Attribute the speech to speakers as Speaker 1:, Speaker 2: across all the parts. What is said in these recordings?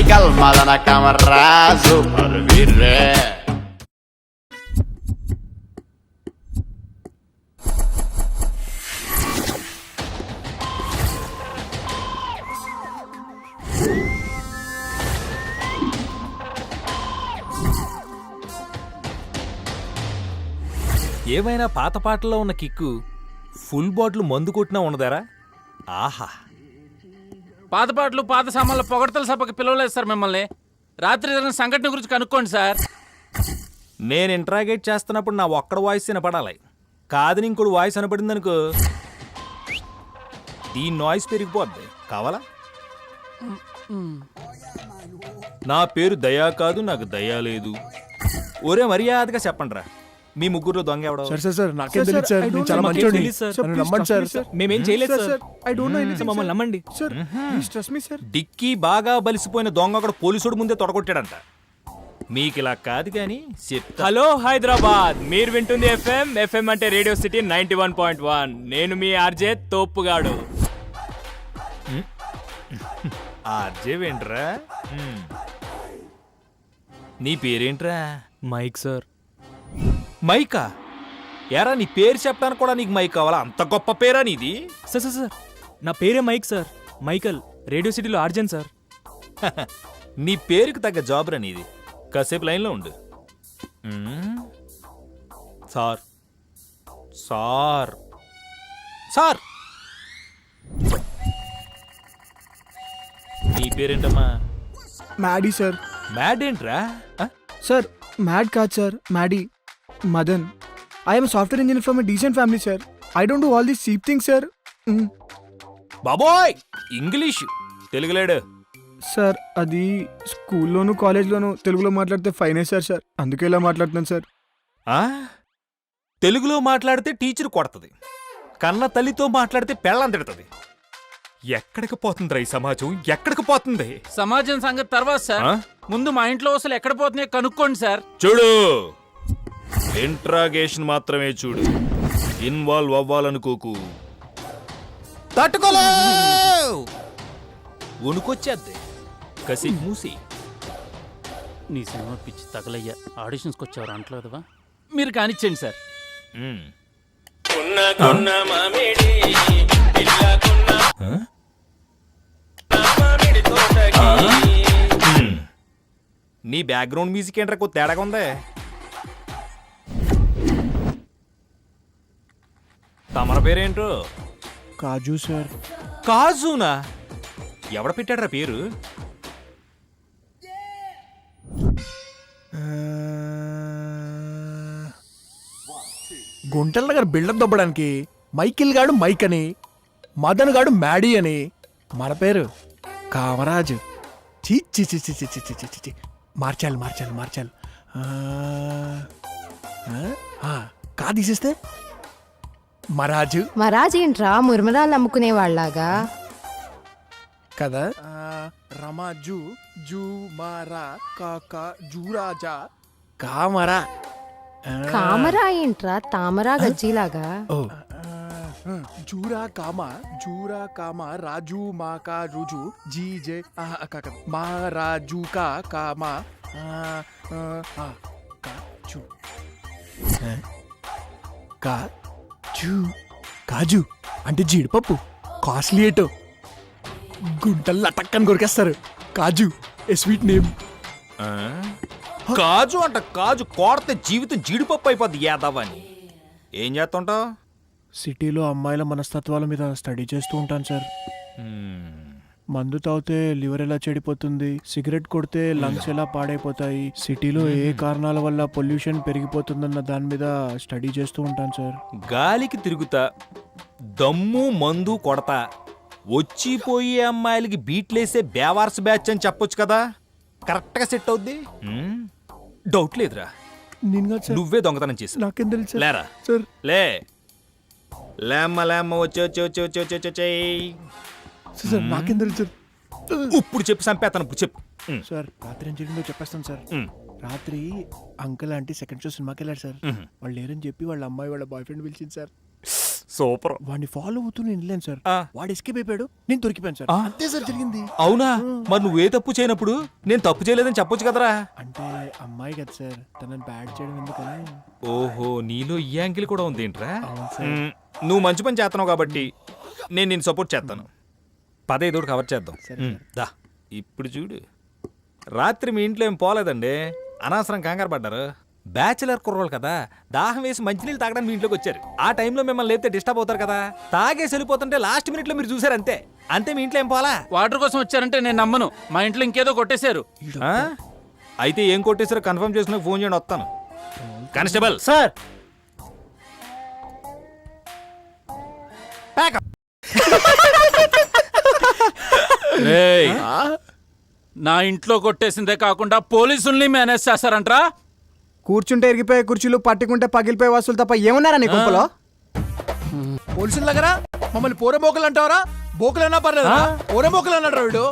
Speaker 1: Michael మదన కమర్రాజు వీర్రే.
Speaker 2: ఏమైనా పాత పాటల్లో ఉన్న కిక్కు ఫుల్ బాటిల్ మందు కొట్టినా ఉన్నదారా? ఆహా!
Speaker 3: పాత పాటలు పాత సామాన్ల పొగడతల సభకి పిలవలేదు సార్ మిమ్మల్ని. రాత్రి జరిగిన సంఘటన గురించి కనుక్కోండి సార్.
Speaker 2: నేను ఇంట్రాగేట్ చేస్తున్నప్పుడు నా ఒక్కడ వాయిస్ వినపడాలి. కాదని ఇంకోటి వాయిస్ వినపడింది అనుకో, దీని నాయిస్ పెరిగిపోద్ది. కావాలా? నా పేరు దయా కాదు, నాకు దయా లేదు. ఒరే మర్యాదగా చెప్పండిరా, మీ ముగ్గురు దొంగ ఎవడో?
Speaker 4: సార్ నాకేం తెలియదు సార్, నేను చాలా మంచోడిని. నన్ను నమ్మండి సార్.
Speaker 2: మేమేం చేయలేదు sir.
Speaker 4: I don't know anything,
Speaker 2: మమ్మల్ని నమ్మండి
Speaker 4: sir. Please trust me sir.
Speaker 2: డిక్కీ బాగా బలిసిపోయిన దొంగ ఒకడు పోలీసుడు ముందే తొడగొట్టాడంట. మీకు ఇలా కాదు కానీ చెప్తా.
Speaker 5: హలో హైదరాబాద్, మీరు వింటుంది ఎఫ్ఎం అంటే రేడియో సిటీ 91.1. నేను మీ ఆర్జే తోపుగాడు.
Speaker 2: ఆర్జేవేంట్రా? నీ పేరేంట్రా?
Speaker 5: Mic sir.
Speaker 2: మైకా? ఎరా నీ పేరు చెప్పడానికి కూడా నీకు మైక్ కావాలా? అంత గొప్ప పేరా నీది?
Speaker 5: సార్ సార్ సార్, నా పేరే మైక్ సార్. మైకల్, రేడియో సిటీలో ఆర్జన్ సార్.
Speaker 2: నీ పేరుకు తగ్గ జాబ్ రా నీది. కాసేపు లైన్లో ఉండు. సార్ సార్ సార్ నీ పేరేంటమ్మా?
Speaker 4: Maddy sir.
Speaker 2: మ్యాడ్ ఏంట్రా?
Speaker 4: సార్ మ్యాడ్ కాదు sir, Maddy. Madan. I'm software engineer from a decent family sir. I don't do all these cheap things sir.
Speaker 2: బాబోయ్, ఇంగ్లీష్ తెలుగులేడు.
Speaker 4: సార్ అది స్కూల్లోను కాలేజ్లోను తెలుగులో మాట్లాడితే ఫైన్ వేశారు సార్, అందుకే ఇలా మాట్లాడుతున్నాను సార్.
Speaker 2: తెలుగులో మాట్లాడితే టీచర్ కొడుతుంది, కన్న తల్లితో మాట్లాడితే పెళ్ళం తిడుతుంది. ఎక్కడికి పోతుందిరా ఈ సమాజం? ఎక్కడికి పోతుంది?
Speaker 3: సమాజం సంగతి తర్వాత సార్, ముందు మా ఇంట్లో అసలు ఎక్కడ పోతున్నాయో కనుక్కోండి సార్.
Speaker 2: చూడు, ఇంట్రాగేషన్ మాత్రమే చూడు, ఇన్వాల్వ్ అవ్వాలనుకోకు. తట్టుకోలే, వణుకొచ్చేద్ది. కసి మూసి.
Speaker 3: నీ సినిమా పిచ్చి తగలయ్యా. ఆడిషన్స్కి వచ్చేవారు అంటలేదువా? మీరు కానిచ్చేయండి సార్.
Speaker 2: నీ బ్యాక్గ్రౌండ్ మ్యూజిక్ ఏంట్రా కొద్ది తేడాగా ఉందే. తమర పేరేంటో?
Speaker 4: కాజు సార్.
Speaker 2: కాజునా? ఎవడ పెట్టాడ్రా పేరు?
Speaker 4: గుంటల దగ్గర బిల్డప్ దొబ్బడానికి మైకిల్ గాడు మైక్ అని, మదన్ గాడు మ్యాడీ అని, మన పేరు కామరాజు. చి చి చి చి చి చి చి చి. మార్చాలి మార్చాలి మార్చాలి. కా తీసేస్తే మరాజు.
Speaker 6: మరాజు ఏంట్రా, మురమరాలు అమ్ముకునే వాళ్ళలాగా
Speaker 4: కదా. రమాజు జూ మారా కాకా జూరాజా కామరా.
Speaker 6: కామరా ఏంట్రా, తామరా గజ్జీలాగా.
Speaker 4: జూరా కామ రాజు మాకా రుజు జీ జే మా రాజు కా కామా కాజు కాజు కాజు అంటే జీడిపప్పు. కాస్ట్లీ ఏటో, గుంటలు లటక్కని కొరికేస్తారు. కాజు ఏ స్వీట్ నేమ్.
Speaker 2: కాజు అంట, కాజు కోడితే జీవితం జీడిపప్పు అయిపోద్ది యాదవని. ఏం చేస్తుంటావు?
Speaker 4: సిటీలో అమ్మాయిల మనస్తత్వాల మీద స్టడీ చేస్తూ ఉంటాను సార్. మందు తాగితే లివర్ ఎలా చెడిపోతుంది, సిగరెట్ కొడితే లంగ్స్ ఎలా పాడైపోతాయి, సిటీలో ఏ కారణాల వల్ల పొల్యూషన్ పెరిగిపోతుందన్న దాని మీద స్టడీ చేస్తూ ఉంటాను సార్.
Speaker 2: గాలికి తిరుగుతా, దమ్ము మందు కొడతా, వచ్చిపోయే అమ్మాయిలకి బీట్లేసే బేవార్స్ బ్యాచ్ అని చెప్పొచ్చు కదా. కరెక్ట్గా సెట్ అవుద్ది. డౌట్ లేదురా, నువ్వే దొంగతనం చేసి.
Speaker 4: నాకేం తెలుసు
Speaker 2: లేరా
Speaker 4: సార్.
Speaker 2: లే లేమ్మ లేమ్మ వచ్చి
Speaker 4: సార్ నాకేం తెలుసు.
Speaker 2: ఇప్పుడు చెప్పు, చంపేస్తాను ఇప్పుడు చెప్పు.
Speaker 4: సార్ రాత్రి ఏం జరిగిందో చెప్పేస్తాను సార్. రాత్రి అంకుల్ ఆంటీ సెకండ్ షో సినిమాకి వెళ్ళారు సార్. వాళ్ళు లేరని చెప్పి వాళ్ళ అమ్మాయి వాళ్ళ బాయ్ ఫ్రెండ్ పిలిచింది సార్.
Speaker 2: సూపర్.
Speaker 4: వాడిని ఫాలో అవుతూ నేను వెళ్ళాను సార్.
Speaker 2: ఆ.
Speaker 4: వాడు ఎస్కేప్ అయిపోయాడు, నేను దొరికిపోయాను సార్. అంతే సార్ జరిగింది.
Speaker 2: అవునా? మరి నువ్వే తప్పు చేయనప్పుడు నేను తప్పు చేయలేదని చెప్పొచ్చు కదరా.
Speaker 4: అంటే అమ్మాయి కదా సార్, తనని బ్యాడ్ చేయడం ఎందుకని.
Speaker 2: ఓహో, నీలో ఈ యాంగిల్ కూడా ఉంది ఏంట్రా?
Speaker 4: అవును సార్.
Speaker 2: నువ్వు మంచి పని చేస్తున్నావు కాబట్టి నేను నిన్ను సపోర్ట్ చేస్తాను. పదేదోడు కవర్ చేద్దాం. దా ఇప్పుడు చూడు, రాత్రి మీ ఇంట్లో ఏం పోలేదండి, అనవసరం కంగారు పడ్డారు. బ్యాచిలర్ కుర్రోళ్ళు కదా, దాహం వేసి మంచినీళ్ళు తాగడానికి మీ ఇంట్లోకి వచ్చారు. ఆ టైంలో మిమ్మల్ని లేపితే డిస్టర్బ్ అవుతారు కదా, తాగేసి వెళ్ళిపోతుంటే లాస్ట్ మినిట్లో మీరు చూసారు అంతే. అంతే, మీ ఇంట్లో ఏం పోలా.
Speaker 3: వాటర్ కోసం వచ్చారంటే నేను నమ్మను. మా ఇంట్లో ఇంకేదో కొట్టేశారు.
Speaker 2: ఆ? అయితే ఏం కొట్టేసారో కన్ఫర్మ్ చేసిన ఫోన్ చేయండి, వస్తాను. కానిస్టేబుల్
Speaker 4: సార్
Speaker 3: రేయ్, నా ఇంట్లో కొట్టేసిందే కాకుండా పోలీసుల్ని మేనేజ్ చేస్తారంట్రా.
Speaker 7: కూర్చుంటే ఎరిగిపోయే కుర్చీలు, పట్టుకుంటే పగిలిపోయే వస్తువులు తప్ప ఏమున్నారా నీ గుంపులో?
Speaker 4: పోలీసుల దగ్గర మమ్మల్ని పోరే బోకలు అంటావరా? బోకలన్నా పర్లేదు, పోరే బోకలు అన్నాడు వీడు.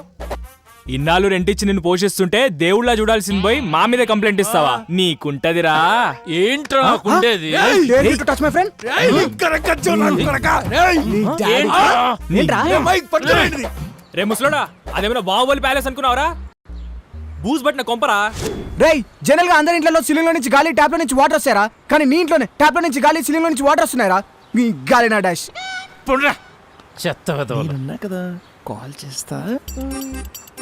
Speaker 5: ఇన్నాళ్ళు రెంటిచ్చి నిన్ను పోషిస్తుంటే దేవుళ్ళ చూడాల్సింది పోయి మా మీద కంప్లైంట్ ఇస్తావా? నీకుంటదిరా.
Speaker 3: ఏంట్రా నాకుండేది?
Speaker 7: Dare you to touch my friend? ఏంట్రా?
Speaker 5: రే ముసలోడా, అదేమైనా బాహుబలి ప్యాలెస్ అనుకున్నావరా? బూజ్ పట్టిన కొంపరా.
Speaker 7: రేయ్, జనరల్ గా అందరి ఇంట్లో సిలింగ్ లో నుంచి గాలి, ట్యాప్ లో నుంచి వాటర్ వస్తారా? కానీ నీ ఇంట్లోనే ట్యాప్ లో నుంచి గాలి, సిలింగ్ లో నుంచి వాటర్ వస్తున్నాయరా? మీ గాలి నా డాష్.
Speaker 3: చెత్త వెధవలు.
Speaker 4: నేనున్నా కదా, కాల్ చేస్తా.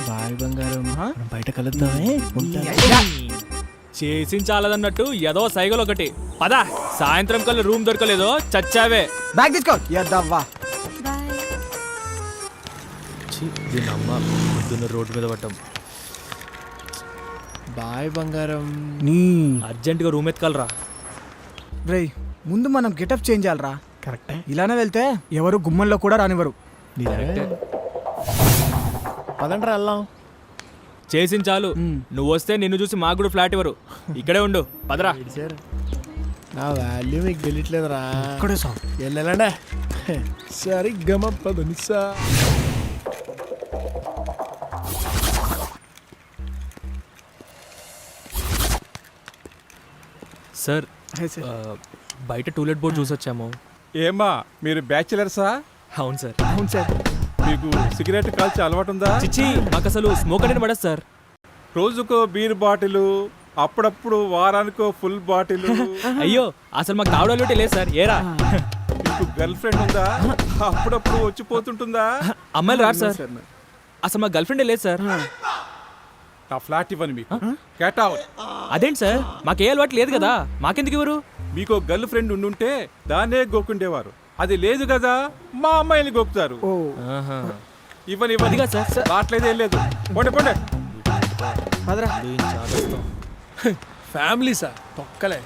Speaker 4: బాయ్ బంగారం, మనం బయట కలుద్దామే.
Speaker 5: చేసించాలదన్నట్టు ఏదో సైకిల్ ఒకటి. పదా, సాయంత్రం కల్లా రూమ్ దొరకలేదో చచ్చావే.
Speaker 7: బ్యాగ్ తీసుకో. యద్దవ్వా.
Speaker 5: దీని అమ్మ పొద్దున్న రోడ్డు మీద పట్టం.
Speaker 4: బాయ్ బంగారం.
Speaker 7: నీ
Speaker 5: అర్జెంటుగా రూమ్ ఎత్తుకాలరా.
Speaker 7: రేయ్, ముందు మనం గెటప్ చేంజ్ చేయాలరా.
Speaker 4: కరెక్టే.
Speaker 7: ఇలానే వెళ్తే ఎవరు గుమ్మంలో కూడా రానివ్వరు.
Speaker 4: పదండ్రా వెళ్దాం.
Speaker 5: చేసించాలు. నువ్వు వస్తే నిన్ను చూసి మాకు కూడా ఫ్లాట్ ఇవ్వరు. ఇక్కడే ఉండు, పదరా.
Speaker 4: సార్, నా వాల్యూ మీకు తెలియట్లేదురా.
Speaker 7: ఇక్కడే సార్.
Speaker 4: వెళ్ళాలండే సరిగ్గా పదనిసా.
Speaker 5: సార్, బయట టూలెట్ బోర్డు చూసొచ్చాము.
Speaker 8: ఏమ్మా మీరు బ్యాచిలర్సా?
Speaker 5: అవును సార్.
Speaker 7: అవును సార్.
Speaker 8: మీకు సిగరెట్ కాల్చే అలవాటు ఉందా?
Speaker 5: చిచ్చి, మాకు అసలు స్మోక్ అనేది పడదు సార్.
Speaker 8: రోజుకో బీర్ బాటిల్, అప్పుడప్పుడు వారానికో ఫుల్ బాటిల్.
Speaker 5: అయ్యో, అసలు మాకు తావడాలు లేదు సార్. ఏరా,
Speaker 8: మీకు గర్ల్ ఫ్రెండ్ ఉందా? అప్పుడప్పుడు వచ్చిపోతుంటుందా?
Speaker 5: అమ్మాయిలు రారు సార్. అసలు మా గర్ల్ ఫ్రెండే లేదు సార్.
Speaker 8: నా ఫ్లాట్ ఇవ్వను మీకు. Get out.
Speaker 5: అదేంటి సార్, మాకే అలవాటు లేదు కదా, మాకెందుకు ఇవ్వరు?
Speaker 8: మీకు గర్ల్ ఫ్రెండ్ ఉండుంటే దాన్నే గోకుండేవారు. అది లేదు కదా, మా అమ్మాయిని గోకుతారు.
Speaker 5: ఆహా.
Speaker 8: ఇవ్వని
Speaker 5: అదిగా సార్.
Speaker 8: రావట్లేదే లేదు. పోండి పోండి.
Speaker 7: పదరా.
Speaker 4: ఫ్యామిలీ సార్, తొక్కలే.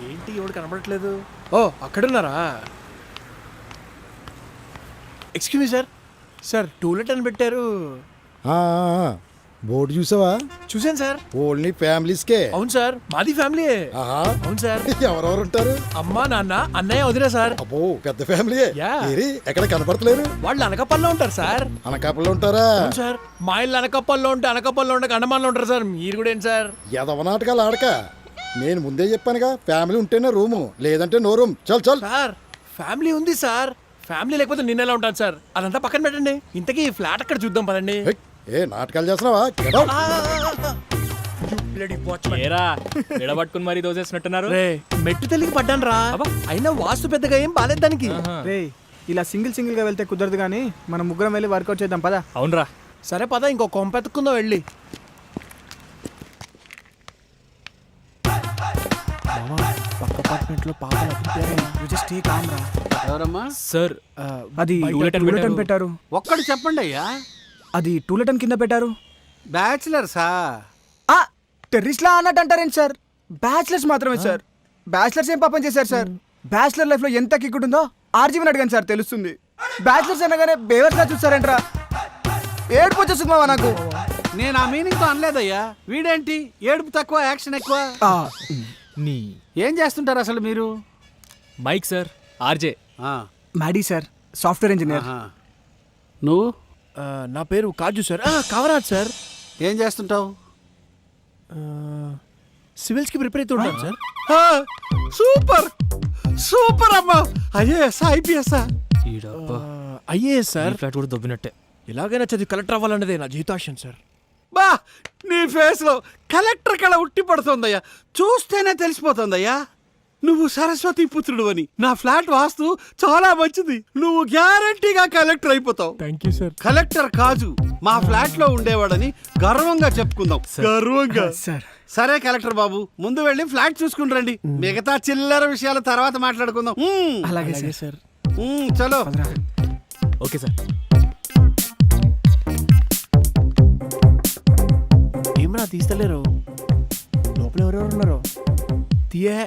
Speaker 4: ఏంటి ఎవడు కనబడట్లేదు? ఓ, అక్కడున్నారా? Excuse me sir. Sir, to let అని పెట్టారు.
Speaker 9: బోర్డు చూసావా?
Speaker 4: చూసాను సార్.
Speaker 9: ఓన్లీ ఫ్యామిలీస్కే.
Speaker 4: అవును సార్, మాది ఫ్యామిలీ.
Speaker 9: ఆహా,
Speaker 4: అవును సార్.
Speaker 9: ఎవరెవరు ఉంటారు?
Speaker 4: అమ్మ, నాన్న, అన్నయ్య, వదిలే సార్.
Speaker 9: అబ్బో, పెద్ద ఫ్యామిలీయే.
Speaker 4: యా.
Speaker 9: ఏరి, ఎక్కడ కనపడతలేరు?
Speaker 4: వాళ్ళు అనకపల్లో ఉంటారు సార్.
Speaker 9: అనకాపల్లో ఉంటారా?
Speaker 4: అవును సార్, మా ఇల్లు అనకపల్లో ఉంటే అనకపల్లో ఉంటే అండమాన్లో ఉంటారు సార్. మీరు కూడా ఏంటి సార్?
Speaker 9: ఎదవ నాటకాలు ఆడక. నేను ముందే చెప్పానుగా, ఫ్యామిలీ ఉంటేనే రూము, లేదంటే నో రూమ్. చల్ చల్.
Speaker 4: సార్, ఫ్యామిలీ ఉంది సార్. ఫ్యామిలీ లేకపోతే నేను ఎలా ఉంటాను సార్? అదంతా పక్కన పెట్టండి. ఇంతకీ ఫ్లాట్ అక్కడ చూద్దాం పదండి.
Speaker 9: హెయ్, ఏ నాటకాలు చేస్తున్నావా? Get out.
Speaker 5: ఏరా, విడబట్టుకుని మరీ దోసేసినట్టున్నారు.
Speaker 4: రే, మెట్టు తెలిగి పడ్డాను రా. అయినా వాస్తు పెద్దగా ఏం బాలేదు దానికి.
Speaker 7: రేయ్, ఇలా సింగిల్ గా వెళ్తే కుదరదు కానీ మనం ముగ్గురం వెళ్ళి వర్కౌట్ చేద్దాం పదా.
Speaker 5: అవునరా.
Speaker 4: సరే పద, ఇంకో కొంపెత్తుకుందాం వెళ్ళి. పక్క అపార్ట్మెంట్ లో పాపలు
Speaker 7: జస్ట్ టేక్ ఆమ్ రా.
Speaker 3: ఎవరమ్మా?
Speaker 5: సార్,
Speaker 7: అది
Speaker 5: టూలెట్ అని
Speaker 7: టూలెట్ అని పెట్టారు.
Speaker 3: ఒక్కడు చెప్పండి అయ్యా.
Speaker 7: అది టూలెట్ అని కింద పెట్టారు.
Speaker 3: బ్యాచిలర్సా?
Speaker 7: ఆ టెర్రరిస్ట్ లా అన్నట్టు అంటారేంటి సార్? బ్యాచిలర్స్ మాత్రమే సార్. బ్యాచిలర్స్ ఏం పాపం చేశారు సార్? బ్యాచిలర్ లైఫ్ లో ఎంత కిక్ ఉందో ఆర్జీవన్ అడగండి సార్, తెలుస్తుంది. బ్యాచిలర్స్ అనగానే బేవర్స్ గా చూస్తారేంట్రా? ఏడుపు వచ్చేస్తుంది మావా నాకు.
Speaker 3: నేను ఆ మీనింగ్ తో అనలేదయ్యా. వీడేంటి ఏడుపు తక్కువ యాక్షన్ ఎక్కువ?
Speaker 5: నీ
Speaker 3: ఏం చేస్తుంటారు అసలు మీరు?
Speaker 5: Mike sir, RJ.
Speaker 7: Maddy sir, software engineer.
Speaker 3: నువ్వు?
Speaker 4: నా పేరు కాజు సార్. కావరాజ్ సార్.
Speaker 3: ఏం చేస్తుంటావు?
Speaker 4: సివిల్స్ కి ప్రిపేర్ అవుతూ ఉంటాను సార్.
Speaker 3: సూపర్
Speaker 8: సూపర్ అమ్మా. ఐఏఎస్ ఐపీఎస్
Speaker 4: అయ్యే సార్,
Speaker 5: ఫ్లాట్ కూడా దొబ్బినట్టే.
Speaker 4: ఎలాగైనా చదివి కలెక్టర్ అవ్వాలన్నదే నా జీవితాశయం సార్.
Speaker 8: బా నీ ఫేస్ లో కలెక్టర్ కళ ఉట్టి పడుతోందయ్యా. చూస్తేనే తెలిసిపోతుందయ్యా నువ్వు సరస్వతి పుత్రుడు అని. నా ఫ్లాట్ వాస్తు చాలా మంచిది. నువ్వు గ్యారంటీగా కలెక్టర్ అయిపోతావు.
Speaker 4: Thank you sir.
Speaker 8: కలెక్టర్ కాజు మా ఫ్లాట్ లో ఉండేవాడని గర్వంగా చెప్పుకుందాం. గర్వంగా.
Speaker 4: సార్
Speaker 8: సరే కలెక్టర్ బాబు, ముందు వెళ్ళి ఫ్లాట్ చూసుకుని రండి. మిగతా చిల్లర విషయాలు తర్వాత మాట్లాడుకుందాం.
Speaker 4: అలాగే సార్.
Speaker 8: చలో.
Speaker 5: Okay sir.
Speaker 4: ఏమన్నా తీస్తలేరు, లోపల ఎవరెవరు ఉన్నారు? తీయే.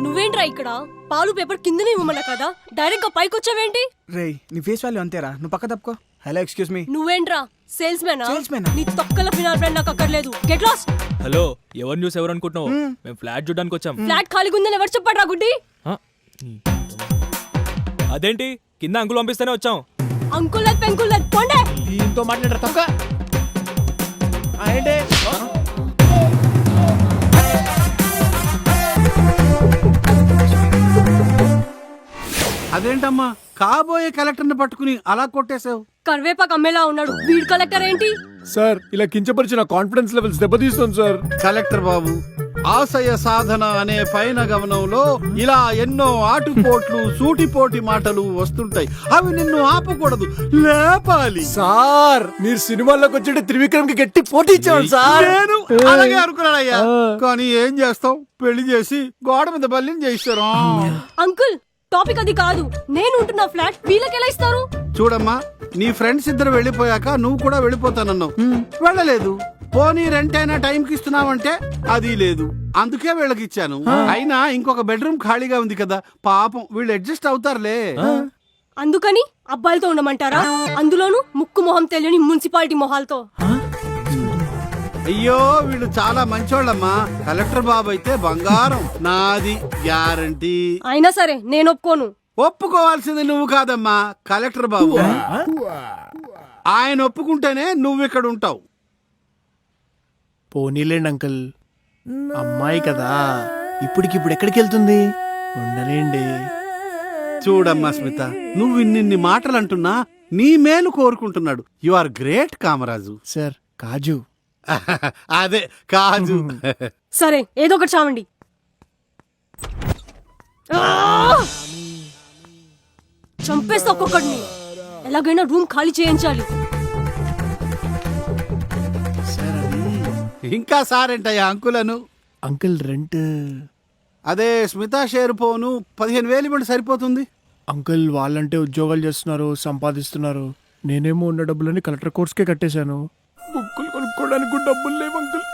Speaker 10: నువ్వేంట్రా ఇక్కడ? పాలు పేపర్ కిందనే ఇవ్వమన్నా కదా, డైరెక్ట్ గా పైకి వచ్చావేంటి?
Speaker 7: రేయ్ నీ ఫేస్ వాల్యూ అంతేరా, నువ్వు పక్క తప్పుకో. Hello excuse me.
Speaker 10: నువ్వేంట్రా సేల్స్ మ్యానా?
Speaker 7: Salesman ఆ?
Speaker 10: నీ తొక్కల ఫినాల్ బ్రాండ్ నాకు అక్కర్లేదు. Get lost.
Speaker 5: హలో, ఎవరు న్యూస్ ఎవరు అనుకుంటున్నావు? మేము ఫ్లాట్ చూడడానికి వచ్చాం.
Speaker 10: ఫ్లాట్ ఖాళీగా ఉందని ఎవరు చెప్పాడ్రా గుడ్డి?
Speaker 5: ఆ? అదేంటి, కింద అంకుల్ పంపిస్తేనే వచ్చాం.
Speaker 10: అంకుల్ లేదు పెంకుల్ లేదు, పోండే.
Speaker 4: దీంతో మాట్లాడరా తప్పక. ఏంటి?
Speaker 8: అదేంటమ్మా కాబోయే కలెక్టర్ని పట్టుకుని అలా కొట్టేశావు?
Speaker 10: కరివేపాకు అమ్మేలా ఉన్నాడు, వీడ్ కలెక్టర్ ఏంటి?
Speaker 4: సార్ ఇలా కించపరిచిన కాన్ఫిడెన్స్ లెవెల్స్ దెబ్బతీస్తుంది సార్.
Speaker 8: కలెక్టర్ బాబు, ఆశయ సాధన అనే పైన గమనంలో ఇలా ఎన్నో ఆటుపోట్లు సూటిపోటి మాటలు వస్తుంటాయి. అవి నిన్ను ఆపకూడదు, లేపాలి.
Speaker 4: సార్ మీరు సినిమాల్లోకి వచ్చి త్రివిక్రమ్ కి గట్టి పోటీ ఇచ్చాను సార్.
Speaker 8: నేను అలాగే అనుకున్నానయ్యా, కానీ ఏం చేస్తాం, పెళ్లి చేసి గోడ మీద బల్లిని చేయిస్తారు.
Speaker 10: అంకుల్ టాపిక్ అది కాదు, నేను ఉంటున్న ఫ్లాట్ వీళ్ళకి ఎలా ఇస్తారు?
Speaker 8: చూడమ్మా, నీ ఫ్రెండ్స్ ఇద్దరు వెళ్ళిపోయాక నువ్వు కూడా వెళ్ళిపోతానన్నావు, వెళ్ళలేదు. పోనీ రెంట్ అయినా టైంకి ఇస్తున్నావంటే అది లేదు, అందుకే వీళ్ళకి ఇచ్చాను. అయినా ఇంకొక బెడ్రూమ్ ఖాళీగా ఉంది కదా, పాపం వీళ్ళు అడ్జస్ట్ అవుతారులే.
Speaker 10: అందుకని అబ్బాయిలతో ఉండమంటారా? అందులోను ముక్కు మొహం తెలియని మున్సిపాలిటీ మొహాలతో.
Speaker 8: అయ్యో వీళ్ళు చాలా మంచోళ్ళమ్మా. కలెక్టర్ బాబు అయితే బంగారం, నాది గ్యారంటీ.
Speaker 10: అయినా సరే నేను ఒప్పుకోను.
Speaker 8: ఒప్పుకోవాల్సింది నువ్వు కాదమ్మా, కలెక్టర్ బాబు. ఆయన ఒప్పుకుంటేనే నువ్వు ఇక్కడ ఉంటావు.
Speaker 4: పోనీలేండి అంకుల్, అమ్మాయి కదా, ఇప్పటికిప్పుడు ఎక్కడికి వెళ్తుంది? ఉండలేండి.
Speaker 8: చూడమ్మా స్మిత, నువ్వు ఇన్నిన్ని మాటలు అంటున్నా నీ మేలు కోరుకుంటున్నాడు. You are great Kamaraju.
Speaker 4: Sir Kaju.
Speaker 8: అదే కాజు.
Speaker 10: సరే ఏదో ఒకటి చావండి. చంపేస్తా ఒక్కొక్కడిని. ఎలాగైనా రూమ్ ఖాళీ చేయించాలి.
Speaker 4: సార్ అది
Speaker 8: ఇంకా సారేంటయ్యా అంకులను?
Speaker 4: Uncle rent.
Speaker 8: అదే స్మితా షేర్ పోను 15,000 ఇవ్వండి సరిపోతుంది.
Speaker 4: అంకుల్ వాళ్ళంటే ఉద్యోగాలు చేస్తున్నారు, సంపాదిస్తున్నారు. నేనేమో ఉన్న డబ్బులని కలెక్టర్ కోర్స్కే కట్టేశాను. బుక్కులు కొనుక్కోవడానికి డబ్బులు లేవు అంకుల్.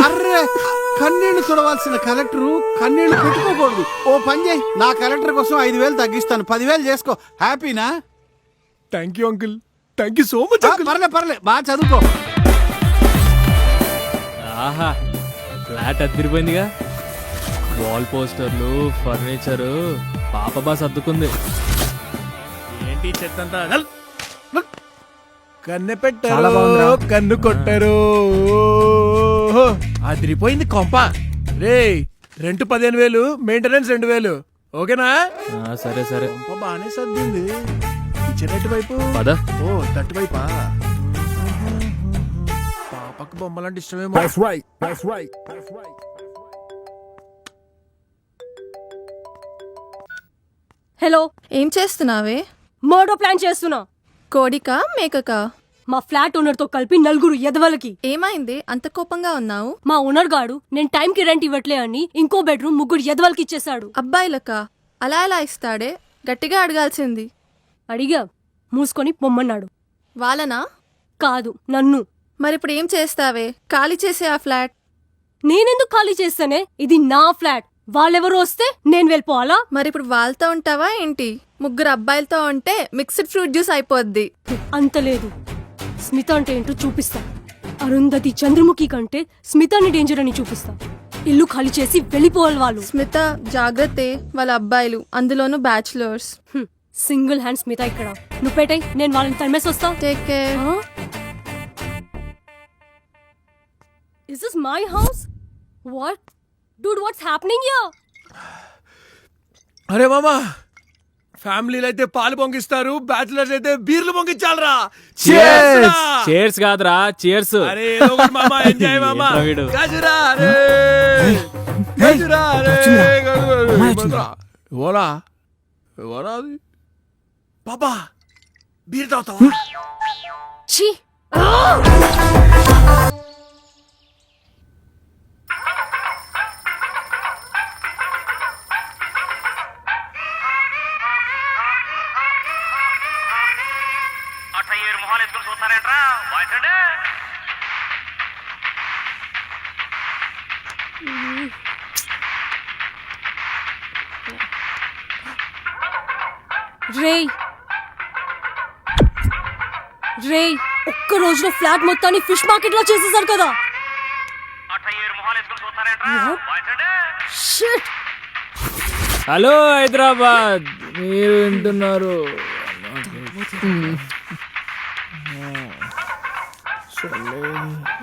Speaker 8: అర్రే, కన్నీళ్లు చూడవలసిన కలెక్టరు కన్నీళ్లు పెట్టుకోకూడదు. ఓ పని చేయి, నా కలెక్టర్ కోసం 5,000 తగ్గిస్తాను, 10,000 చేసుకో. హ్యాపీనా?
Speaker 4: Thank you uncle, thank you so much uncle.
Speaker 8: పర్లే బాగా చదువుకో.
Speaker 5: ఆహా, ఫ్లాట్ అద్దరిపోయిందిగా. వాల్ పోస్టర్లు, ఫర్నిచరు, పాప బాస్ అద్దుకుంది. ఏంటి చెత్తంతా?
Speaker 4: కన్నె పెట్టారు, కన్ను కొట్టారు, అదిరిపోయింది కొంప. రే రెంట్ 15,000, మెయింటెనెన్స్ 2,000. ఓకేనా?
Speaker 5: సరే సరే,
Speaker 4: కొంప బాగానే సర్దింది. ఇచ్చినట్టు వైపు
Speaker 5: పద.
Speaker 4: ఓ తట్టు వైపా? పాపకు బొమ్మలంటే ఇష్టమేమో.
Speaker 10: హలో,
Speaker 11: ఏం చేస్తున్నావే?
Speaker 10: మర్డర్ ప్లాన్ చేస్తున్నా.
Speaker 11: కోడికా మేకకా?
Speaker 10: మా ఫ్లాట్ ఓనర్ తో కలిపి 4 ఎదవలకి.
Speaker 11: ఏమైంది అంత కోపంగా ఉన్నావు?
Speaker 10: మా ఓనర్ గాడు నేను టైంకి రెంట్ ఇవ్వట్లే అని ఇంకో బెడ్రూమ్ 3 ఎదవలకి ఇచ్చేశాడు.
Speaker 11: అబ్బాయిలకా? అలా ఎలా ఇస్తాడే? గట్టిగా అడగాల్సింది.
Speaker 10: అడిగా, మూసుకొని పొమ్మన్నాడు.
Speaker 11: వాళ్ళనా?
Speaker 10: కాదు, నన్ను.
Speaker 11: మరిప్పుడు ఏం చేస్తావే? ఖాళీ చేసే ఆ ఫ్లాట్.
Speaker 10: నేనెందుకు ఖాళీ చేస్తానే? ఇది నా ఫ్లాట్, వాళ్ళెవరు వస్తే నేను వెళ్ళిపోవాలా?
Speaker 11: మరి ఇప్పుడు వాళ్ళతో ఉంటావా ఏంటి? ముగ్గురు అబ్బాయిలతో ఉంటే మిక్స్డ్ ఫ్రూట్ జ్యూస్ అయిపోద్ది.
Speaker 10: అంత లేదు. స్మిత అంటే ఏంటో చూపిస్తా. అరుంధతి చంద్రముఖి కంటే స్మితని డేంజర్ అని చూపిస్తా. ఇల్లు ఖాళీ చేసి వెళ్ళిపోవాలి వాళ్ళు.
Speaker 11: స్మిత జాగ్రత్తే, వాళ్ళ అబ్బాయిలు, అందులోనూ బ్యాచులర్స్.
Speaker 10: సింగిల్ హ్యాండ్ స్మిత ఇక్కడ. నువ్వు పెట్టాయి, నేను వాళ్ళని తరిమేసి వస్తా.
Speaker 11: Take care.
Speaker 10: Is this my house? What? Dude, what's happening here?
Speaker 4: అరే మామా, ఫ్యామిలీలు అయితే పాలు పొంగిస్తారు, బ్యాచులర్స్ అయితే బీర్లు పొంగించాలరా.
Speaker 5: చేర్స్ కాదురా, చేర్స్.
Speaker 4: అరే ఏదో ఒకటి మామా, ఎంజాయ్ మామా. గజరా రే, గజరా రే, ఓలా ఓలా అది. బాబా బీర్ తాగుతావా?
Speaker 10: ఛీ! రేయ్ రేయ్, ఒక్క రోజులో ఫ్లాట్ మొత్తాన్ని ఫిష్ మార్కెట్ లో చేసేసారు కదా. Shit!
Speaker 5: హలో హైదరాబాద్, మీరు వింటున్నారు?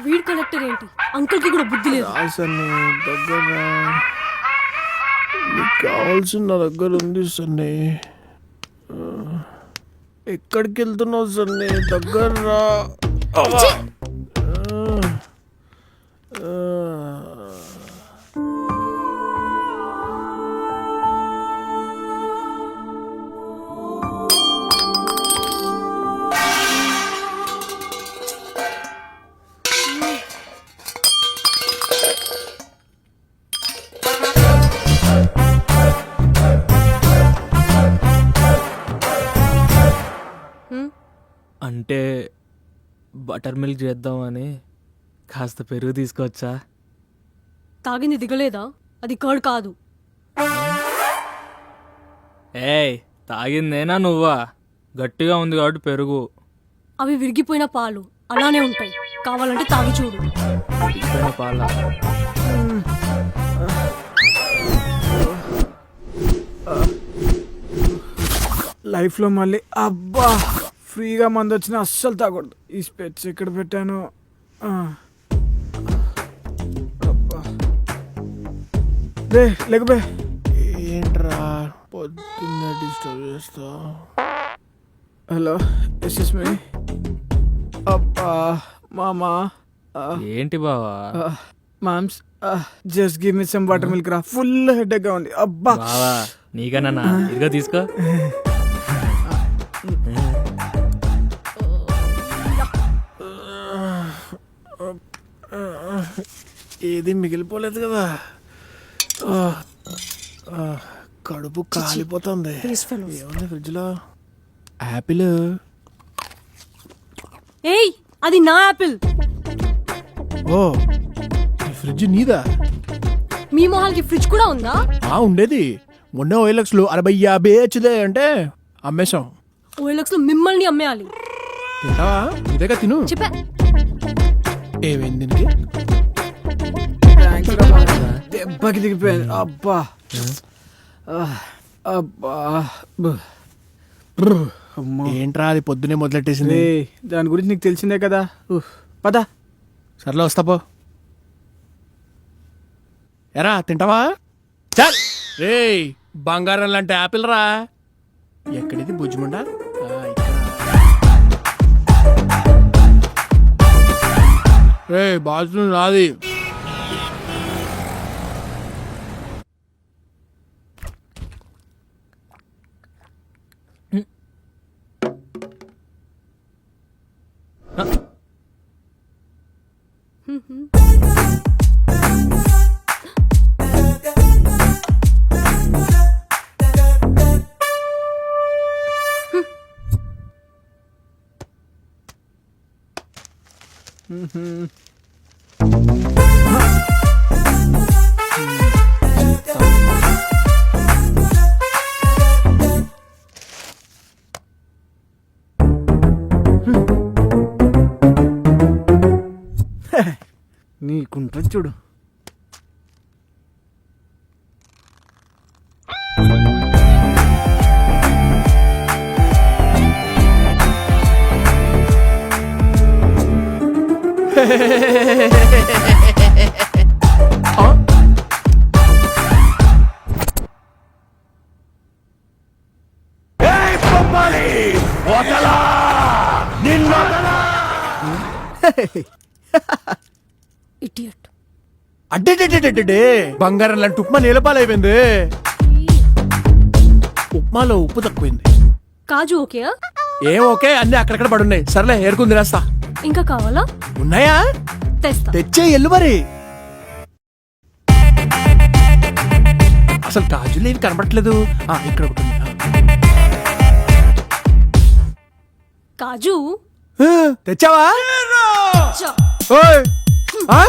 Speaker 10: వీడ్ కలెక్టర్ ఏంటి? అంకుల్ కి కూడా బుద్ధి లేదు.
Speaker 4: సన్నీ దగ్గర నీకు కావాల్సిన నా దగ్గర ఉంది సన్నీ. ఎక్కడికి వెళ్తున్నావు సన్నీ? దగ్గర రా.
Speaker 5: అంటే బటర్ మిల్క్ చేద్దామని కాస్త పెరుగు తీసుకొచ్చా.
Speaker 10: తాగింది దిగలేదా? అది కర్డ్ కాదు.
Speaker 5: ఏయ్, తాగిందేనా నువ్వా? గట్టిగా ఉంది కాబట్టి పెరుగు.
Speaker 10: అవి విరిగిపోయిన పాలు అలానే ఉంటాయి, కావాలంటే తాగి చూడు.
Speaker 5: పాల
Speaker 4: లైఫ్లో మళ్ళీ అబ్బా ఫ్రీగా మంది వచ్చినా అస్సలు తాగకూడదు. ఈ స్పెట్స్ ఎక్కడ పెట్టాను? రే లేకపోతే ఏంట్రా పొద్దున్నే డిస్టర్బ్ చేస్తా. హలో, ఎస్ఎస్ మీ. అబ్బా మామా.
Speaker 5: ఏంటి బావా?
Speaker 4: మామ్స్ just give me some water milk రా, ఫుల్ హెడేక్ గా ఉంది. అబ్బా
Speaker 5: బావా, నీకన్నా ఇదిగో తీసుకో.
Speaker 4: ఏది మిగిలిపోలేదు కదా. కడుపు కాలిపోతుంది. ఏముంది ఫ్రిడ్జ్ లో? యాపిల్.
Speaker 10: ఏయ్, అది నా యాపిల్.
Speaker 4: ఓ, ఈ ఫ్రిడ్జ్ నీదా?
Speaker 10: మీ మొహాలకి ఫ్రిడ్జ్ కూడా ఉందా?
Speaker 4: ఉండేది. మొన్న OLX లో 60-50 వచ్చిందే అంటే అమ్మేశాం.
Speaker 10: OLX లో మిమ్మల్ని అమ్మేయాలి.
Speaker 4: తింటావా? ఇదేగా తిను.
Speaker 10: చెప్పా.
Speaker 4: ఏమైంది దీనికి? దెబ్బకి దిగిపోయింది. అబ్బా అబ్బా. ఏంట్రా అది పొద్దునే మొదలెట్టేసింది? దాని గురించి నీకు తెలిసిందే కదా. పద సర్లే వస్తాపో. ఎరా తింటావా? చల్ రే, బంగారం లాంటి యాపిల్ రా. ఎక్కడిది బుజ్జిముండా? రే బాత్రూమ్ నాది.
Speaker 7: నీకుంటుంది చూడు.
Speaker 10: ఇడియట్.
Speaker 4: అడ్డే బంగారం లాంటి ఉప్మా నీలపాలైపోయింది. ఉప్మాలో ఉప్పు తక్కువైంది.
Speaker 10: కాజు ఓకే?
Speaker 4: ఏం ఓకే, అన్ని అక్కడక్కడ పడున్నాయి. సర్లే ఏరుకుంది రాస్తా.
Speaker 10: ఇంకా కావాలా?
Speaker 4: ఉన్నాయా?
Speaker 10: తెస్తా.
Speaker 4: తెచ్చే ఎల్లు మరి. అసలు కాజులు ఏవి కనబడట్లేదు. ఇక్కడ ఒకటి ఉంది.
Speaker 10: కాజు
Speaker 4: తెచ్చావా?
Speaker 10: చా.
Speaker 4: ఓయ్! ఆ?